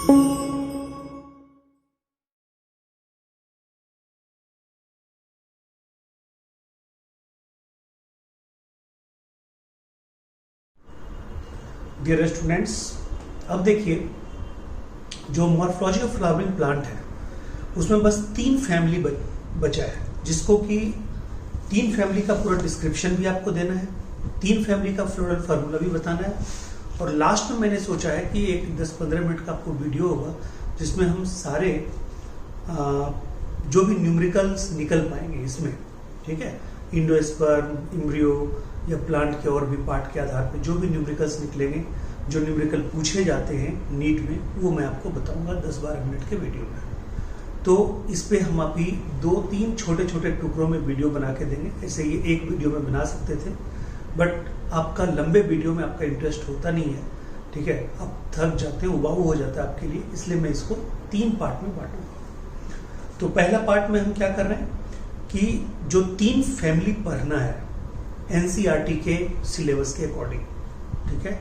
Dear students, अब देखिए जो मॉर्फोलॉजी ऑफ फ्लावरिंग प्लांट है उसमें बस 3 फैमिली बचा है, जिसको कि 3 फैमिली का पूरा डिस्क्रिप्शन भी आपको देना है, 3 फैमिली का फ्लोरल फार्मूला भी बताना है, और लास्ट में मैंने सोचा है कि एक 10-15 मिनट का आपको वीडियो होगा जिसमें हम सारे जो भी न्यूमेरिकल्स निकल पाएंगे इसमें, ठीक है, इंडोस्पर्म, एम्ब्रियो या प्लांट के और भी पार्ट के आधार पे जो भी न्यूमेरिकल्स निकलेंगे, जो न्यूमेरिकल पूछे जाते हैं नीट में, वो मैं आपको बताऊंगा 10-12 मिनट के वीडियो में। तो इस पे हम अभी 2-3 छोटे छोटे टुकड़ों में वीडियो बना के देंगे। ऐसे ये एक वीडियो में बना सकते थे, बट आपका लंबे वीडियो में आपका इंटरेस्ट होता नहीं है, ठीक है, आप थक जाते हैं, उबाऊ हो जाता है आपके लिए, इसलिए मैं इसको 3 पार्ट में बांटूंगा। तो पहला पार्ट में हम क्या कर रहे हैं कि जो 3 फैमिली पढ़ना है एनसीईआरटी के सिलेबस के अकॉर्डिंग, ठीक है,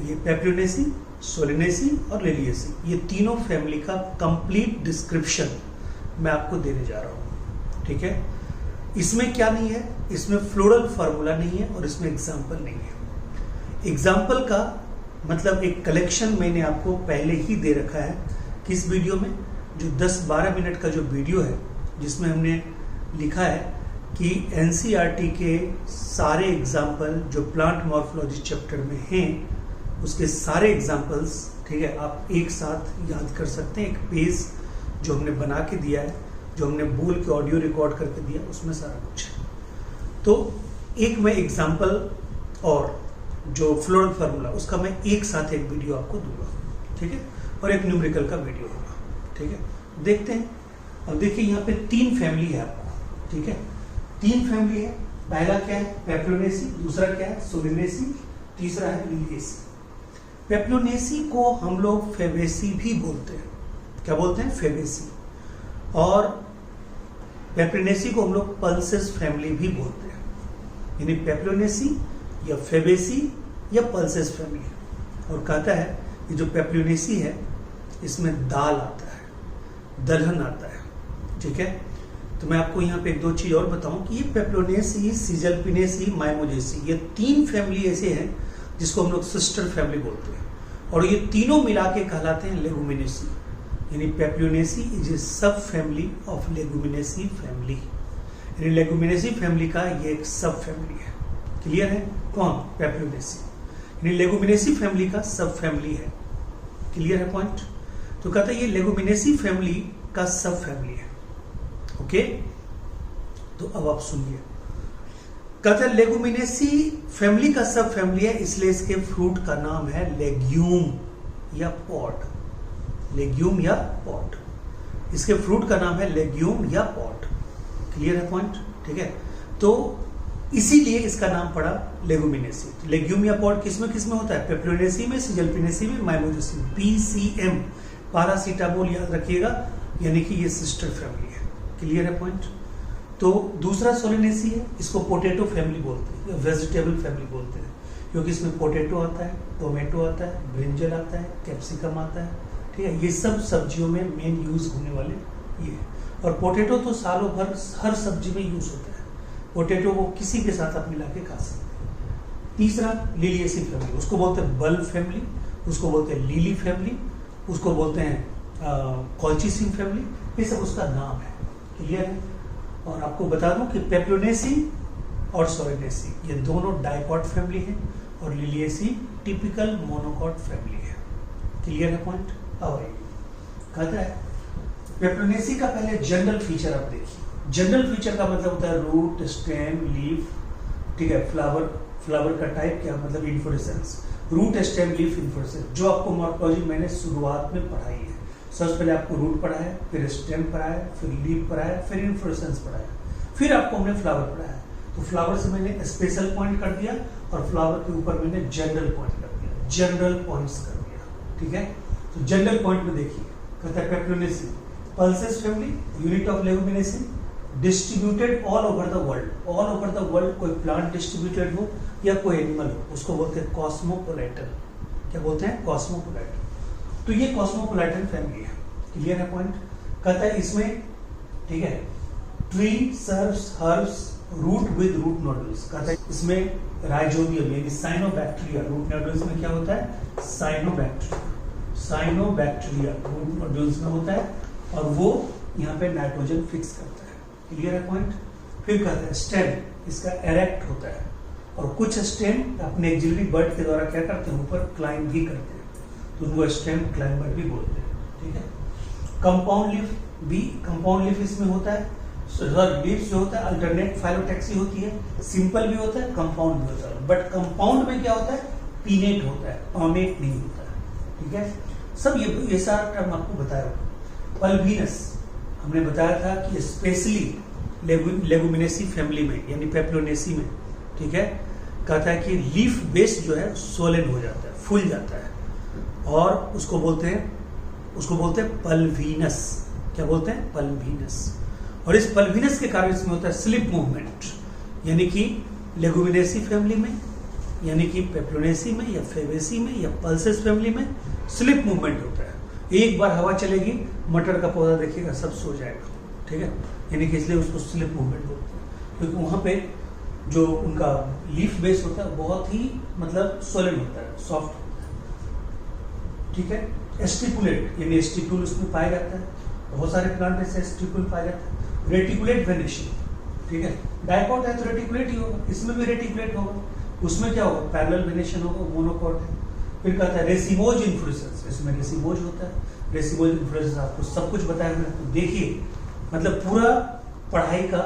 ये पेप्लोनेसी, सोलेनेसी और लिलिएसी, ये तीनों फैमिली का कंप्लीट डिस्क्रिप्शन मैं आपको देने जा रहा हूं, ठीक है। इसमें क्या नहीं है, इसमें फ्लोरल फार्मूला नहीं है और इसमें एग्जाम्पल नहीं है। एग्जाम्पल का मतलब एक कलेक्शन मैंने आपको पहले ही दे रखा है कि इस वीडियो में जो 10-12 मिनट का जो वीडियो है जिसमें हमने लिखा है कि एनसीईआरटी के सारे एग्जाम्पल जो प्लांट मॉर्फोलॉजी चैप्टर में हैं उसके सारे एग्जाम्पल्स, ठीक है, आप एक साथ याद कर सकते हैं। एक पेज जो हमने बना के दिया है, जो हमने बोल के ऑडियो रिकॉर्ड करके दिया, उसमें सारा कुछ है। तो एक मैं एग्जाम्पल और जो फ्लोरल फार्मूला उसका मैं एक साथ एक वीडियो आपको दूंगा, ठीक है, और एक न्यूमेरिकल का वीडियो होगा, ठीक है। देखते हैं। अब देखिए यहाँ पे 3 फैमिली है आपको, ठीक है, 3 फैमिली है। पहला क्या है, पेप्लोनेसी, दूसरा क्या है, सोलेनेसी, तीसरा है लिलिएसी। पेप्लोनेसी को हम लोग फेबेसी भी बोलते हैं। क्या बोलते हैं? फेबेसी। और पेप्लोनेसी को हम लोग पल्सेस फैमिली भी बोलते हैं, यानी पेप्लोनेसी या फेबेसी या पल्सेस फैमिली। और कहता है कि जो पेप्लोनेसी है इसमें दाल आता है, दलहन आता है, ठीक है। तो मैं आपको यहाँ पे 1-2 चीज और बताऊं कि ये पेप्लोनेसी, सीजलपिनेसी, माइमोजेसी, ये 3 फैमिली ऐसे हैं जिसको हम लोग सिस्टर फैमिली बोलते हैं, और ये तीनों मिला के कहलाते हैं लेगुमिनेसी। यानी पेप्लोनेसी इज ए सब फैमिली ऑफ लेगुमिनेसी फैमिली, यानी लेगुमिनेसी फैमिली का ये एक सब फैमिली है। क्लियर है? कौन? पेप्लोनेसी, यानी लेगुमिनेसी फैमिली का सब फैमिली है। क्लियर है पॉइंट? तो कहता है ये लेगुमिनेसी फैमिली का सब फैमिली है। ओके, तो अब आप सुनिए। कहते हैं लेगुमिनेसी फैमिली का सब फैमिली है, इसलिए इसके फ्रूट का नाम है लेग्यूम या पॉड। लेग्यूम या पॉड, इसके फ्रूट का नाम है लेग्यूम या पॉड। क्लियर है पॉइंट? ठीक है, तो इसीलिए इसका नाम पड़ा लेगुमिनेसी। लेग्यूम या पॉड किसमें किसमें होता है? पेप्लोनेसी में, सीजलपिनेसी में, माइमोजेसी में। PCM, पैरासीटामोल याद रखिएगा, यानी कि ये सिस्टर फैमिली है। क्लियर है पॉइंट? तो दूसरा सोलेनेसी है, इसको पोटैटो फैमिली बोलते हैं या वेजिटेबल फैमिली बोलते हैं, क्योंकि इसमें पोटैटो आता है, टोमेटो आता है, ब्रिंजल आता है, कैप्सिकम आता है, ठीक है। ये सब सब्जियों में मेन यूज होने वाले ये है। और पोटैटो तो सालों भर हर सब्जी में यूज होता है। पोटैटो को किसी के साथ आप मिला के खा सकते हैं। तीसरा लिलिएसी फैमिली, उसको बोलते हैं बल्ब फैमिली, उसको बोलते हैं लिली फैमिली, उसको बोलते हैं कॉल्चिसिम फैमिली, ये सब उसका नाम है। क्लियर है? और आपको बता दूं कि पेप्लोनेसी और सोलेनेसी ये दोनों डाइकॉट फैमिली है, और लिलिएसी टिपिकल मोनोकॉट फैमिली है। क्लियर है पॉइंट? अब आइए, कहता है पेप्लोनेसी का पहले जनरल फीचर आप देखिए। जनरल फीचर का मतलब होता है रूट, स्टेम, लीफ, ठीक है, फ्लावर का टाइप क्या मतलब inflorescence. Root, stem, leaf, inflorescence, जो आपको मॉर्फोलॉजी मैंने शुरुआत में पढ़ाई है। सबसे पहले आपको रूट पढ़ा है, फिर स्टेम पढ़ा है, फिर लीफ पढ़ा है, फिर इन्फ्लोरेसेंस पढ़ा है, फिर आपको हमने फ्लावर पढ़ा है। तो फ्लावर से मैंने स्पेशल पॉइंट कर दिया और फ्लावर के ऊपर मैंने जनरल पॉइंट कर दिया, जनरल पॉइंट्स कर दिया, ठीक है। तो जनरल पॉइंट में देखिए, कहता है papilionaceae pulses family, unit of leguminosae, distributed all over the world. All over the world कोई प्लांट डिस्ट्रीब्यूटेड हो या कोई एनिमल हो, उसको बोलते हैं कॉस्मोपोलाइटन। क्या बोलते हैं? कॉस्मोपोलाइटन। तो ये कॉस्मोपोलाइटन फैमिली है। क्लियर है पॉइंट? कहता है इसमें, ठीक है, tree, shrubs, herbs, root with root nodules. कहता है इसमें राइजोबियम यानी साइनोबैक्टीरिया, रूट नोडल्स में क्या होता है? साइनोबैक्टीरिया रूट नोडल्स में होता है, और वो यहाँ पे नाइट्रोजन फिक्स करता है। क्लियर है पॉइंट? फिर कहता है स्टेम इसका एरेक्ट होता है, और कुछ स्टेम अपने एक्सिलरी बर्ड के द्वारा क्या करते हैं? ऊपर क्लाइंब भी करते हैं, तो उनको स्टेम क्लाइंबर भी बोलते हैं। ठीक है। कंपाउंड लीफ भी, कंपाउंड लीफ इसमें होता है। लीव्स जो होता है अल्टरनेट फाइलोटैक्सी होती है, सिंपल भी होता है, कंपाउंड भी होता है। बट कंपाउंड में क्या होता है? पीनेट होता है, पामेट नहीं होता है। ठीक है। सब ये सारा टर्म आपको बताया। पल्वीनस हमने बताया था कि स्पेशली लेगुमिनेसी फैमिली में यानी पेप्लोनेसी में, ठीक है, कहता है कि लीफ बेस जो है सोलन हो जाता है, फूल जाता है, और उसको बोलते हैं पल्वीनस। क्या बोलते हैं? पल्वीनस। और इस पल्वीनस के कारण इसमें होता है स्लिप मूवमेंट, यानी कि लेगुमिनेसी फैमिली में, यानी कि पेप्लोनेसी में या फेबेसी में या पल्सेस फैमिली में स्लिप मूवमेंट होता है। एक बार हवा चलेगी, मटर का पौधा देखिएगा सब सो जाएगा। ठीक है, यानी कि इसलिए उसको स्लिप मूवमेंट बोलते हैं, क्योंकि वहां पे जो उनका लीफ बेस होता है बहुत ही मतलब सोलिड होता है, सॉफ्ट होता है। ठीक है। एस्टिपुलेट यानी एस्टिपुल उसमें पाया जाता है, बहुत सारे प्लांट में से एस्टिपुल पाया जाता है। रेटिकुलेट वेनेशन, ठीक है, डाइकॉट है तो रेटिकुलेट ही होगा, इसमें भी रेटिकुलेट होगा। उसमें क्या होगा? पैरेलल वेनेशन होगा, मोनोकॉट है। फिर कहता है रेसिमोज इन्फ्लोरेसेंस, इसमें रेसिमोज होता है। रेसिमोज इन्फ्लोरेसेंस आपको सब कुछ बताया मैंने, तो देखिए मतलब पूरा पढ़ाई का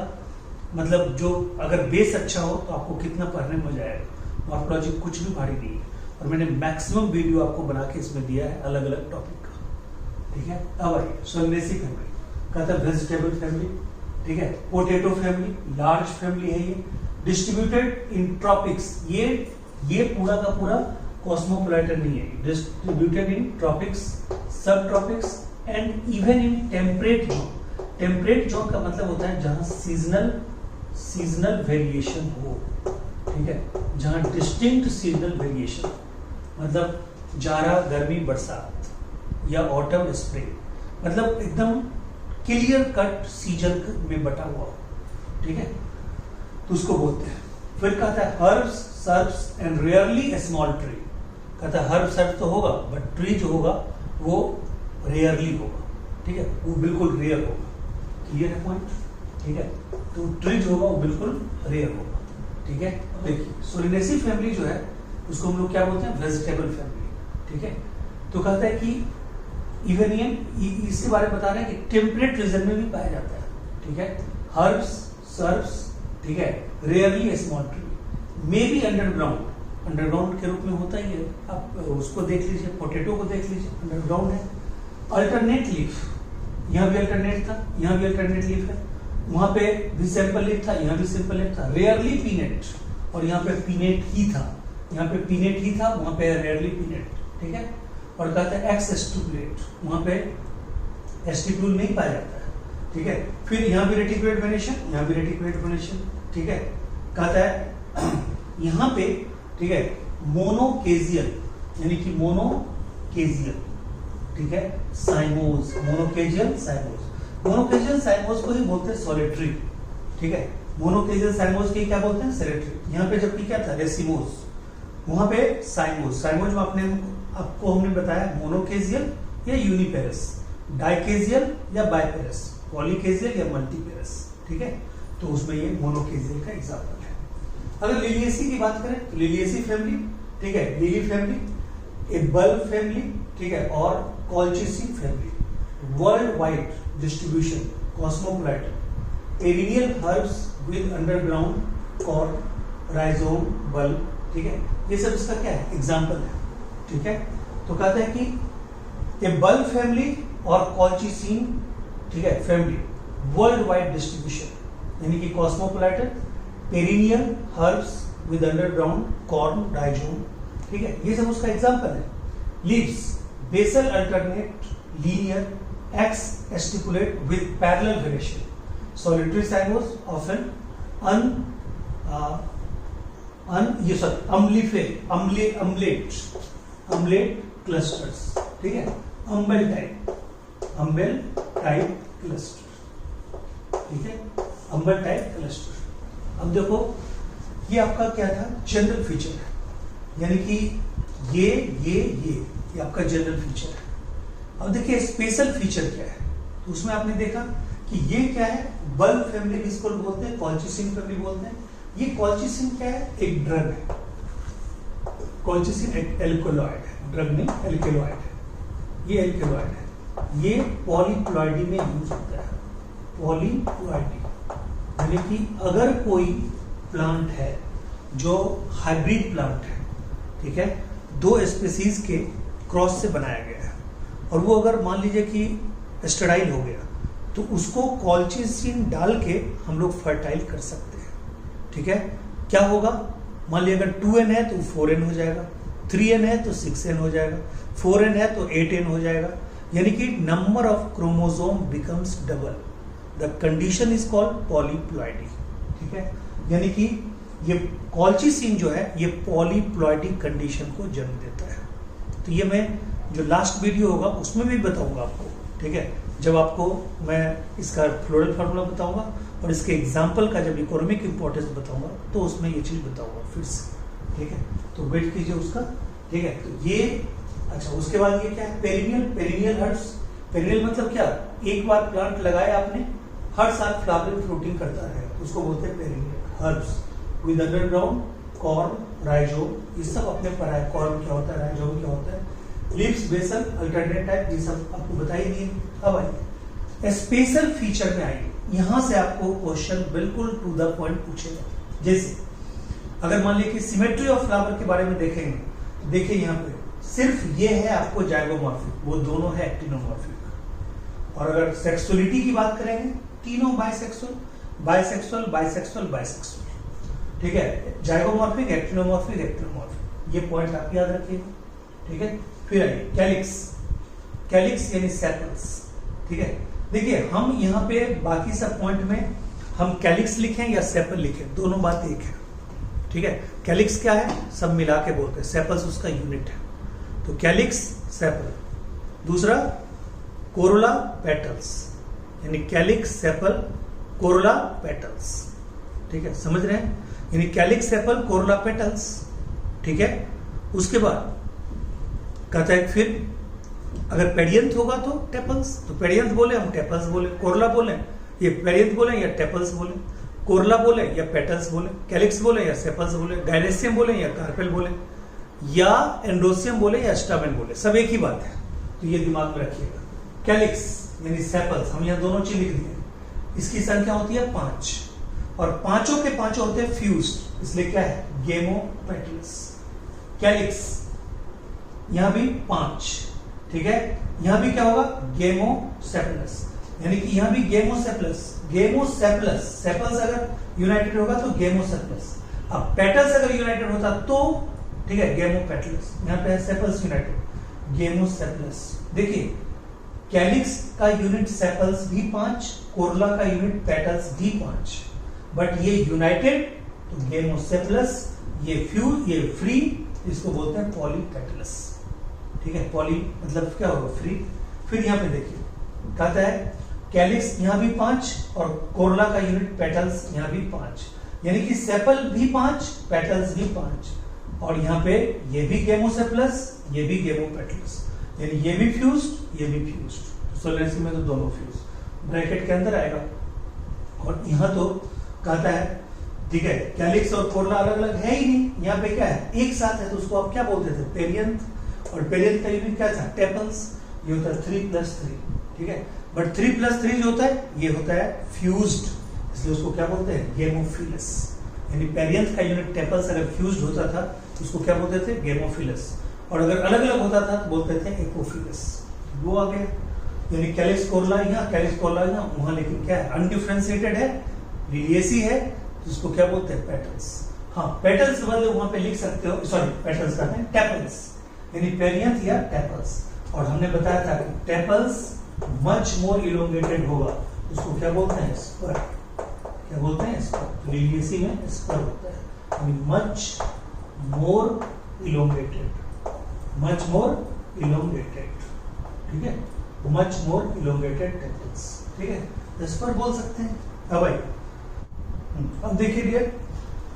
मतलब जो अगर बेस अच्छा हो तो आपको कितना पढ़ने में मजा आएगा। मॉर्फोलॉजी कुछ भी भारी नहीं है, और मैंने मैक्सिमम वीडियो आपको बना के इसमें दिया है अलग अलग टॉपिक का। ठीक है। अब आइए सोलनेसी फैमिली, कहता है वेजिटेबल फैमिली, ठीक है, पोटैटो फैमिली, लार्ज फैमिली है ये, डिस्ट्रीब्यूटेड इन ट्रॉपिक्स। ये पूरा का पूरा कॉस्मोपोलाइटन नहीं है, डिस्ट्रीब्यूटेड इन ट्रॉपिक्स, सब tropics and even in temperate zone. Temperate zone का मतलब होता है जहां सीजनल वेरिएशन हो। ठीक है, जहां डिस्टिंक्ट सीजनल वेरिएशन, मतलब जाड़ा, गर्मी, बरसात या ऑटम, स्प्रिंग, मतलब एकदम क्लियर कट सीजन में बटा हुआ हो। ठीक है, तो उसको बोलते हैं। फिर कहता है herbs, shrubs and rarely small tree. कहता है हर्ब सर्ब तो होगा, बट ट्री जो होगा वो रेयरली होगा। ठीक है, वो बिल्कुल रेयर होगा। क्लियर है पॉइंट? ठीक है, तो ट्री जो होगा वो बिल्कुल रेयर होगा। ठीक है। देखिए सोलिनेसी फैमिली जो है उसको हम लोग क्या बोलते हैं? Vegetable family. ठीक है, तो कहता है कि इवन इसके बारे में बता रहे हैं कि टेम्परेट रीजन में भी पाया जाता है। ठीक है, हर्ब्स, सर्ब्स, ठीक है, rarely small tree, may be underground के रूप में होता ही है। आप उसको देख लीजिए, पोटैटो को देख लीजिए, अंडरग्राउंड है। अल्टरनेट लीफ, यहाँ भी अल्टरनेट था, यहाँ भी अल्टरनेट लीफ है, वहां पे भी सिंपल लीफ था, यहाँ भी सिंपल लीफ था। रेयरली पीनेट, और यहाँ पे पीनेट ही था, यहाँ पे पीनेट ही था, वहां पे रेयरली पीनेट। ठीक है, और कहता है एक्स एस्टिपुलेट, वहां पे एस्टिपुल नहीं पाया जाता है। ठीक है, फिर यहाँ भी रेटिकुलेट वेनेशन, यहाँ भी रेटिकुलेट वेनेशन। ठीक है, कहता है यहाँ पे, ठीक है, मोनोकेजियल यानी कि मोनोकेजियल, ठीक है, साइमोज, मोनोकेजियल साइमोज। मोनोकेजियल साइमोज को ही बोलते हैं सॉलिटरी। ठीक है, मोनोकेजियल साइमोज के क्या बोलते हैं? सॉलिटरी। यहाँ पे जबकि क्या था? रेसिमोज, वहां पे साइमोज। साइमोज में आपको हमने बताया मोनोकेजियल या यूनिपेरस, डाइकेजियल या बाइपेरस, पॉलीकेजियल या मल्टीपेरस। ठीक है, तो उसमें ये मोनोकेजियल का एग्जाम्पल है। अगर लिलिएसी की बात करें तो लिलिएसी फैमिली, ठीक है, lily family, a bulb family, ठीक है, और colchicaceae family. World wide distribution cosmopolitan, perennial herbs with underground corm, rhizome, bulb. ठीक है, ये सब इसका क्या है? एग्जाम्पल है। ठीक है, तो कहते हैं कि ए बल्ब फैमिली और कॉल्चीसीन, ठीक है, फैमिली, वर्ल्ड वाइड डिस्ट्रीब्यूशन यानी कि cosmopolitan, perennial herbs with underground corm, rhizome. ठीक है, ये सब उसका एग्जाम्पल है। Leaves, basal alternate, linear, exstipulate with parallel variation. Solitary cymose often umbellate clusters. ठीक है, अम्बेल टाइप क्लस्टर, ठीक है, अम्बेल टाइप क्लस्टर। अब देखो ये आपका क्या था, जनरल फीचर है, यानी कि ये आपका जनरल फीचर है। अब देखिए स्पेशल फीचर क्या है, तो उसमें आपने देखा कि ये क्या है, बल्ब फैमिली इसको बोलते हैं, कॉल्चिसिन फैमिली बोलते हैं। ये कॉल्चिसिन क्या है, एक ड्रग है, कॉल्चिसिन एक एल्कोलॉइड है, ड्रग नहीं एल्कोलॉइड है, ये एल्कोलॉइड है। ये पॉलीप्लॉइडी में यूज होता है, पॉलीप्लॉइडी, यानी कि अगर कोई प्लांट है जो हाइब्रिड प्लांट है, ठीक है, दो स्पीसीज के क्रॉस से बनाया गया है, और वो अगर मान लीजिए कि स्टेराइल हो गया, तो उसको कॉल्चिसिन डाल के हम लोग फर्टाइल कर सकते हैं, ठीक है। क्या होगा, मान लीजिए अगर 2n है तो 4n हो जाएगा, 3n है तो 6n हो जाएगा, 4n है तो 8n हो जाएगा, यानी कि number of chromosome becomes double. The condition is called polyploidy, ठीक है, यानी कि ये कॉल्चिसिन जो है ये पॉलीप्लॉइडी कंडीशन को जन्म देता है। तो ये मैं जो लास्ट वीडियो होगा उसमें भी बताऊंगा आपको, ठीक है, जब आपको मैं इसका फ्लोरल फार्मूला बताऊंगा और इसके एग्जाम्पल का जब इकोनॉमिक इंपॉर्टेंस बताऊंगा तो उसमें ये चीज बताऊंगा फिर से, ठीक है। तो वेट कीजिए उसका, ठीक है। तो ये अच्छा, उसके बाद ये क्या है, पेरिनियल हर्ब्स। पेरिनियल मतलब क्या, एक बार प्लांट लगाया आपने, हर साल फ्लावरिंग फ्रूटिंग करता है, उसको बोलते हैं perennial herbs. With underground corm, rhizome, ये सब अपने पढ़ा है, कॉर्न क्या होता है, राइजोम क्या होता है, लीव्स, बेसल, अल्टरनेट टाइप, ये सब आपको बता ही दिए। अब आइए स्पेशल फीचर में आइए, यहां से आपको क्वेश्चन बिल्कुल टू द पॉइंट पूछेगा। जैसे अगर मान लीजिए कि सिमेट्री ऑफ फ्लावर के बारे में देखेंगे, देखिए यहाँ पे सिर्फ ये है आपको जाइगोमॉर्फिक, वो दोनों है एक्टिनोमॉर्फिक। और अगर सेक्सुअलिटी की बात करेंगे, तीनों बाइसेक्सुअल, बाइसेक्सुअल, बाइसेक्सुअल, बाइसेक्सुअल, ठीक है, जाइगोमॉर्फिक, एक्टिनोमॉर्फिक, एक्टिनोमॉर्फिक, ये पॉइंट आप याद रखिएगा, ठीक है। फिर आइए कैलिक्स, कैलिक्स यानी सेपल्स, ठीक है। देखिए हम यहाँ पे बाकी सब पॉइंट में हम कैलिक्स लिखें या सेपल लिखें, दोनों बात एक है, ठीक है। कैलिक्स क्या है, सब मिला के बोलते हैं, सेपल्स उसका यूनिट है। तो कैलिक्स सेपल, दूसरा कोरोला पेटल्स, यानी कैलिक्स सेपल कोरोला पेटल्स, ठीक है, समझ रहे हैं, यानी कैलिक्स सेपल कोरोला पेटल्स, ठीक है। उसके बाद कहता है फिर अगर पेडियंथ होगा तो टेपल्स, तो पेडियंथ बोले हम टेपल्स बोले, कोरला बोले ये पेडियंथ बोले या टेपल्स बोले, कोरला बोले या पेटल्स बोले, कैलिक्स बोले या सेपल्स बोले, गाइनेसियम बोले या कार्पेल बोले, या एंड्रोसियम बोले या स्टामेन बोले, सब एक ही बात है। तो ये दिमाग में रखिएगा, कैलिक्स यानी सेपल्स, हम यहाँ दोनों चीज लिख दिए। इसकी संख्या होती है 5, और पांचों के पांचों होते हैं फ्यूज्ड, इसलिए क्या है गेमोपेटल्स। कैलिक्स यहां भी 5, ठीक है, यहां भी क्या होगा गेमोसेपलस, यानी कि यहां भी गेमोसेपलस, गेमोसेपलस, सेपल्स अगर यूनाइटेड होगा तो गेमोसेपलस, अब पेटल्स अगर यूनाइटेड होता तो, ठीक है, गेमोपेटल्स। यहां पे है सेपल्स यूनाइटेड, गेमोसेपलस। देखिए कैलिक्स का यूनिट सेपल्स भी 5, कोरला का यूनिट पेटल्स भी 5, बट ये यूनाइटेड तो गेमोसेपलस, ये फ्यूज, ये फ्री, इसको बोलते हैं पॉलीपेटलस, ठीक है। पॉली मतलब क्या होगा, फ्री। फिर यहाँ पे देखिए कहता है कैलिक्स यहाँ भी 5 और कोरला का यूनिट पेटल्स यहाँ भी 5, यानी कि सेपल भी 5, पेटल्स भी 5, और यहाँ पे ये भी गेमोसेपलस, ये भी गेमोपेटलस, यानी ये भी फ्यूज्ड, ये भी फ्यूज्ड। सोलेंसी में तो दोनों फ्यूज ब्रैकेट के अंदर आएगा। और यहाँ तो कहता है, ठीक है, कैलिक्स और कोरला अलग अलग है ही नहीं, यहाँ पे क्या है एक साथ है, तो उसको आप क्या बोलते थे, पेरियंथ, और पेरियंथ का यूनिट क्या था, टेपल्स, ये होता है 3+3, ठीक है। बट 3+3 जो होता है ये होता है फ्यूज्ड, इसलिए उसको क्या बोलते हैं, गेमोफिलस, यानी पेरियंथ का यूनिट टेपल्स अगर फ्यूज्ड होता था तो उसको क्या बोलते थे, गेमोफिलस, और अगर अलग अलग होता था तो बोलते थे एपोफिलस। वो आ गया, यानी कैलिक्स कोरला यहाँ, कैलिक्स कोरला यहाँ, वहां लेकिन क्या है अनडिफरेंशिएटेड है, लिलिएसी है, जिसको क्या बोलते हैं, पेटल्स। हाँ, पेटल्स के बदले वहां पे लिख सकते हो, सॉरी पेटल्स कहते हैं टेपल्स, यानी पेरियंथ या टेपल्स। और हमने बताया था कि टेपल्स मच मोर इलोंगेटेड होगा, उसको क्या बोलते हैं, स्पर, क्या बोलते हैं, स्पर। लिलिएसी में स्पर होता है, यानी much more elongated, much more elongated, ठीक है, मच मोर इलोंगेटेड टेंटेक्ल्स, ठीक है, इस पर बोल सकते हैं। अब भाई अब देखिए डियर,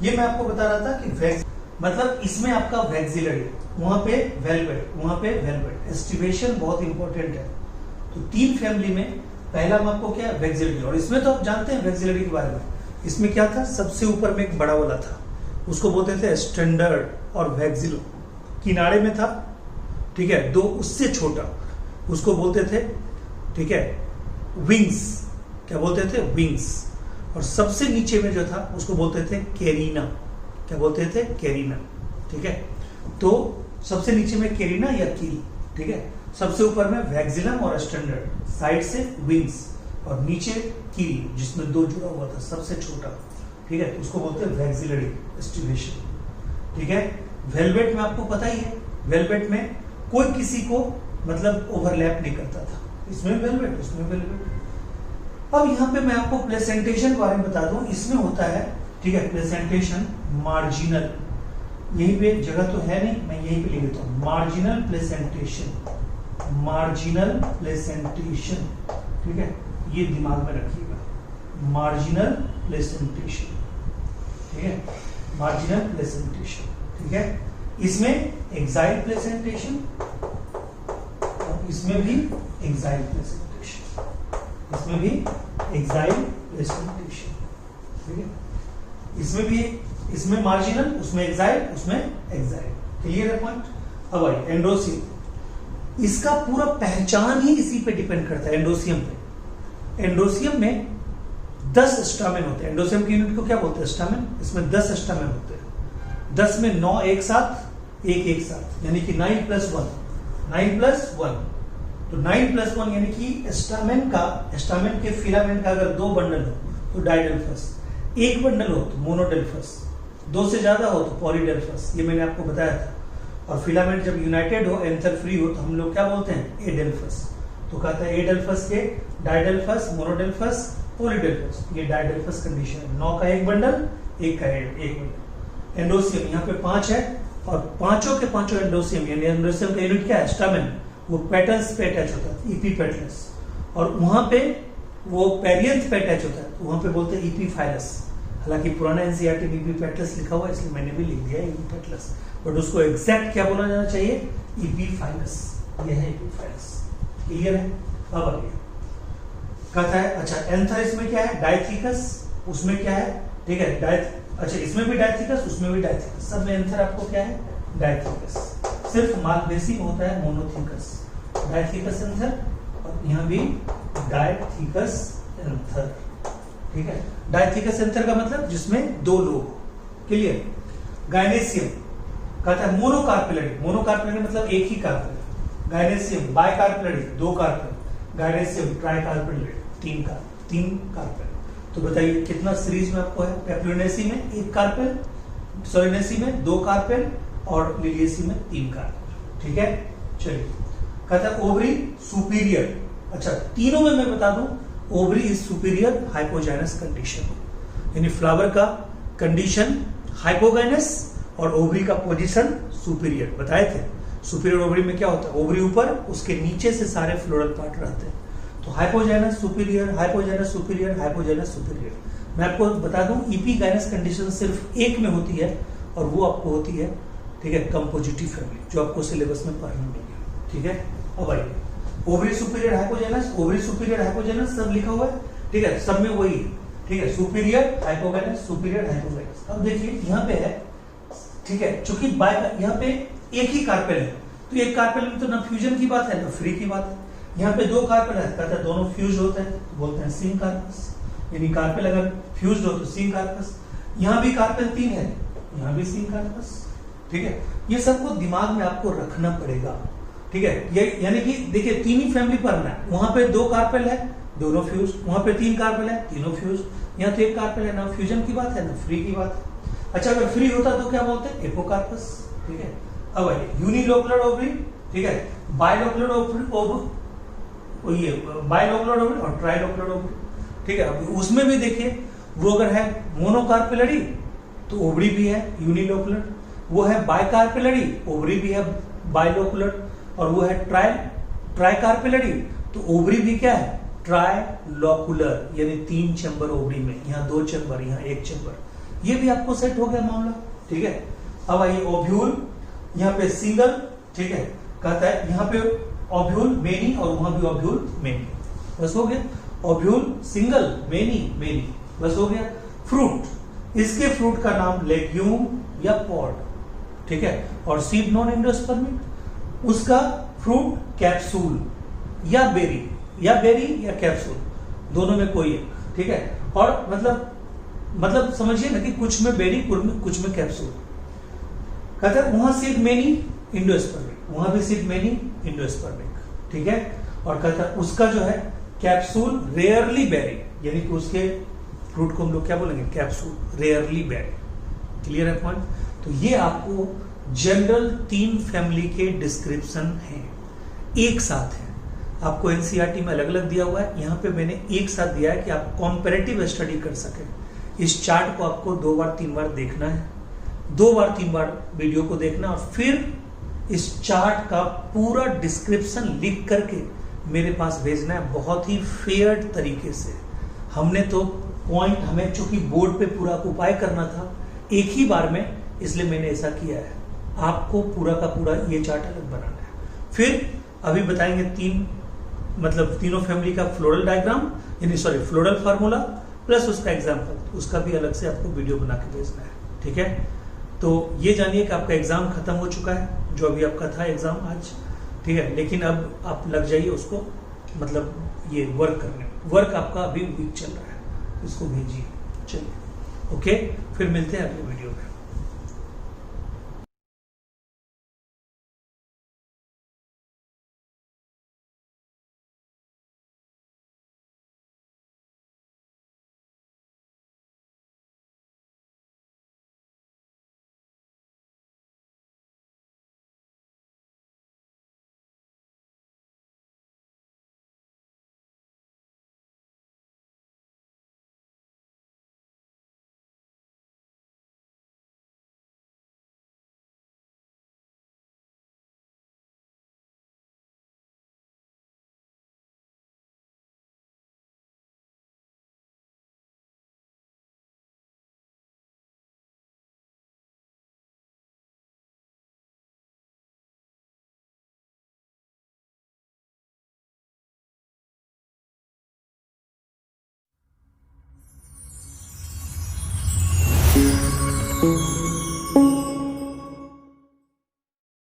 ये मैं आपको बता रहा था कि वैक्स मतलब इसमें आपका वैक्सिलरी, वहां पे वेलवेट, वहां पे वेलवेट, एस्टिवेशन बहुत इंपॉर्टेंट है। तो 3 फैमिली में पहला हम आपको क्या वैक्सिलरी, और इसमें तो आप जानते हैं वैक्सिलरी के बारे में, इसमें क्या था, सबसे ऊपर में एक बड़ा वाला था, उसको बोलते थे स्टैंडर्ड, और वैक्सिलो किनारे में था, ठीक है, 2 उससे छोटा, उसको बोलते थे, ठीक है, विंग्स, क्या बोलते थे, विंग्स, और सबसे नीचे में जो था उसको बोलते थे कैरिना, क्या बोलते थे, कैरिना, ठीक है। तो सबसे नीचे में कैरिना या कील, ठीक है, सबसे ऊपर में वैक्सिलम और स्टैंडर्ड, साइड से विंग्स, और नीचे कील जिसमें 2 जुड़ा हुआ था, सबसे छोटा, ठीक है, उसको बोलते हैं वैक्सिलरी एस्टिवेशन, ठीक है। वेलवेट में आपको पता ही है, वेलवेट में कोई किसी को मतलब ओवरलैप नहीं करता था, इसमें वेलवेट, उसमें वेलवेट। अब यहाँ पे मैं आपको प्लेसेंटेशन के बारे में बता दूं, इसमें होता है, ठीक है, प्लेसेंटेशन मार्जिनल, यहीं पे जगह तो है नहीं, मैं यहीं पे लिख देता हूं, मार्जिनल प्लेसेंटेशन, मार्जिनल प्लेसेंटेशन, ठीक है, ये दिमाग में रखिएगा, मार्जिनल प्लेसेंटेशन, ठीक है, मार्जिनल प्लेसेंटेशन, ठीक है। इसमें एक्साइल प्लेसेंटेशन, और इसमें भी एक्साइल प्लेसेंटेशन, इसमें भी एक्साइल प्लेसेंटेशन, ठीक है, इसमें भी, इसमें मार्जिनल, उसमें एक्साइल, उसमें एक्साइल, क्लियर है पॉइंट। अब आई एंडोसियम, इसका पूरा पहचान ही इसी पे डिपेंड करता है, एंडोसियम पे। एंडोसियम में 10 स्टामेन होते हैं, एंडोसियम की यूनिट को क्या बोलते हैं, स्टामेन, इसमें 10 स्टामेन होते हैं, 10 में 9 एक साथ, एक साथ, यानी कि 9 + 1, 9 + 1, तो 9 + 1 यानी कि स्टामेन का, स्टामेन के फिलामेंट का अगर 2 बंडल हो तो डाइडेल्फस, 1 बंडल हो तो मोनोडेल्फस, 2 से ज्यादा हो तो पॉलीडेल्फस, ये मैंने आपको बताया था। और फिलामेंट जब यूनाइटेड हो, एंथर फ्री हो, तो हम लोग क्या बोलते हैं, एडेल्फस। तो कहते हैं एडेल्फस के डाइडेल्फस, मोनोडेल्फस, पॉलीडेल्फस, ये डाइडेल्फस कंडीशन है, 9 का 1 बंडल, 1 का 1 बंडल। एंडोसियम यहाँ पे 5 है, और पांचों के पांचों एंडोसियम, यानी एंडोसियम का यूनिट क्या है, स्टामेन, वो पेटल्स पे अटैच होता है, इपीपेटलस, और वहां पे वो पेरियंथ पे अटैच होता है, तो वहां पे बोलते हैं इपीफाइलस। हालांकि पुराना एनसीईआरटी में इपीपेटलस लिखा हुआ है, इसलिए मैंने भी लिख दिया इपीपेटलस, बट उसको एग्जैक्ट क्या बोला जाना चाहिए, इपीफाइलस, ये है इपीफाइलस, क्लियर है। अब आगे कहता है, अच्छा एंथर इसमें क्या है, डायथीकस, उसमें क्या है, ठीक है, अच्छा इसमें भी डायथीकस, उसमें भी डायथीकस, सब में एंथर आपको क्या है, डायथीकस। सिर्फ मालवेसी में होता है मोनोथीकस, डायथीकस एंथर, और यहाँ भी डायथीकस एंथर, ठीक है। डायथीकस एंथर का मतलब जिसमें 2 लोग, क्लियर। गायनेसियम कहता है मोनोकार्पेलरी, मोनोकार्पेलरी मतलब एक ही कार्पेल, गायनेसियम बाइकार्पेलरी 2 कार्पेल, गायनेसियम ट्राइकार्पेलरी 3 कार्पेल। तो बताइए कितना सीरीज में आपको है, पेप्लोनेसी में 1 कार्पेल, सोलिनेसी में 2 कार्पेल, और लिलिएसी में 3 कार्पेल, ठीक है। चलिए कहता है ओवरी सुपीरियर, अच्छा तीनों में मैं बता दूं, ओवरी इज सुपीरियर हाइपोजाइनस कंडीशन, यानी फ्लावर का कंडीशन हाइपोगाइनस और ओवरी का पोजीशन सुपीरियर बताए थे। सुपीरियर ओवरी में क्या होता है, ओवरी ऊपर, उसके नीचे से सारे फ्लोरल पार्ट रहते हैं। तो हाइपोजाइनस सुपीरियर, हाइपोजाइनस सुपीरियर, हाइपोजाइनस सुपीरियर। मैं आपको बता दूं इपीगाइनस कंडीशन सिर्फ एक में होती है, और वो आपको होती है, ठीक है, कंपोजिटिव फैमिली, जो आपको सिलेबस में पढ़ने मिलेगी, ठीक है। अब आइए ओवरी सुपीरियर हाइपोजेनस, ओवरी सुपीरियर हाइपोजेनस सब लिखा हुआ है, ठीक है, सब में वही है, ठीक है, सुपीरियर हाइपोगाइनस, सुपीरियर हाइपोगाइनस। अब देखिए यहाँ पे है, ठीक है, चूंकि यहाँ पे एक ही कार्पेल है, तो एक कार्पेल में तो ना फ्यूजन की बात है ना फ्री की बात है। यहाँ पे 2 कार्पेल है, कहता है दोनों फ्यूज होते हैं, तो बोलते हैं सिंक कार्पस, यानी कार्पेल अगर फ्यूज हो तो सिंक कार्पस। यहाँ भी कार्पेल 3 है, यहाँ भी सिंक कार्पस, ठीक है। ये सबको दिमाग में आपको रखना पड़ेगा, ठीक है। ये यानी कि देखिए 3 ही फैमिली पढ़ना है, वहां पे 2 कार्पेल है, दोनों फ्यूज, वहां पे 3 कार्पेल है, तीनों फ्यूज, यहाँ तो 1 कार्पेल है, ना फ्यूजन की बात है ना फ्री की बात है। अच्छा अगर फ्री होता तो क्या बोलते हैं, एपोकार्पस, ठीक है। अब आइए यूनिलोकुलर ओवरी, ठीक है, बाइलोकुलर ओवरी, ये बाइलोकुलर ओवरी और ट्राइलोकुलर ओवरी, ठीक है। अब उसमें भी देखिए वो अगर है मोनोकार्पेलरी तो ओवरी भी है यूनिलोकुलर, वो है बाइकार्पेलरी ओवरी भी है बाइलोकुलर, और वो है ट्राइकार्पेलरी, तो ओवरी भी क्या है, ट्राइलोकुलर, यानी 3 चैम्बर ओवरी में, यहाँ 2 चैम्बर, यहाँ 1 चैम्बर, ये भी आपको सेट हो गया मामला। ठीक है, अब आइए ओव्यूल, यहाँ पे सिंगल, ठीक है, कहता है यहाँ पे ओव्यूल मेनी और वहां भी ओव्यूल मेनी, बस हो गया। ओव्यूल सिंगल, मेनी मेनी, बस हो गया। फ्रूट, इसके फ्रूट का नाम लेग्यूम या पॉड, ठीक है, और सीड नॉन एंडोस्पर्मिक, उसका फ्रूट कैप्सूल या बेरी, या कैप्सूल, दोनों में कोई है, ठीक है। और मतलब समझिए ना कि कुछ में बेरी, कुछ में कैप्सूल। कहते हैं वहां सीड मेनी इंडोस्पर्मिक, वहां भी सीड मेनी इंडोस्पर्मिक, ठीक है। और कहता है उसका जो है कैप्सूल रेयरली बेरी, यानी कि उसके फ्रूट को हम लोग क्या बोलेंगे, कैप्सूल, रेयरली बेरी। क्लियर है पॉइंट? तो ये आपको जनरल 3 फैमिली के डिस्क्रिप्शन हैं, एक साथ है। आपको एनसीईआरटी में अलग अलग दिया हुआ है, यहाँ पे मैंने एक साथ दिया है कि आप कॉम्पैरेटिव स्टडी कर सके। इस चार्ट को आपको 2 बार 3 बार देखना है, 2 बार 3 बार वीडियो को देखना, और फिर इस चार्ट का पूरा डिस्क्रिप्शन लिख करके मेरे पास भेजना है, बहुत ही फेयर तरीके से। हमने तो पॉइंट, हमें चूंकि बोर्ड पे पूरा उपाय करना था एक ही बार में, इसलिए मैंने ऐसा किया है। आपको पूरा का पूरा ये चार्ट अलग बनाना है। फिर अभी बताएंगे तीनों फैमिली का फ्लोरल डायग्राम, यानी सॉरी फ्लोरल फार्मूला प्लस उसका एग्जाम्पल, उसका भी अलग से आपको वीडियो बना के भेजना है, ठीक है। तो ये जानिए कि आपका एग्जाम खत्म हो चुका है, जो अभी आपका था एग्जाम आज, ठीक है, लेकिन अब आप लग जाइए उसको, ये वर्क करने, वर्क आपका अभी वीक चल रहा है, इसको भेजिए। चलिए, ओके, फिर मिलते हैं अगले वीडियो में।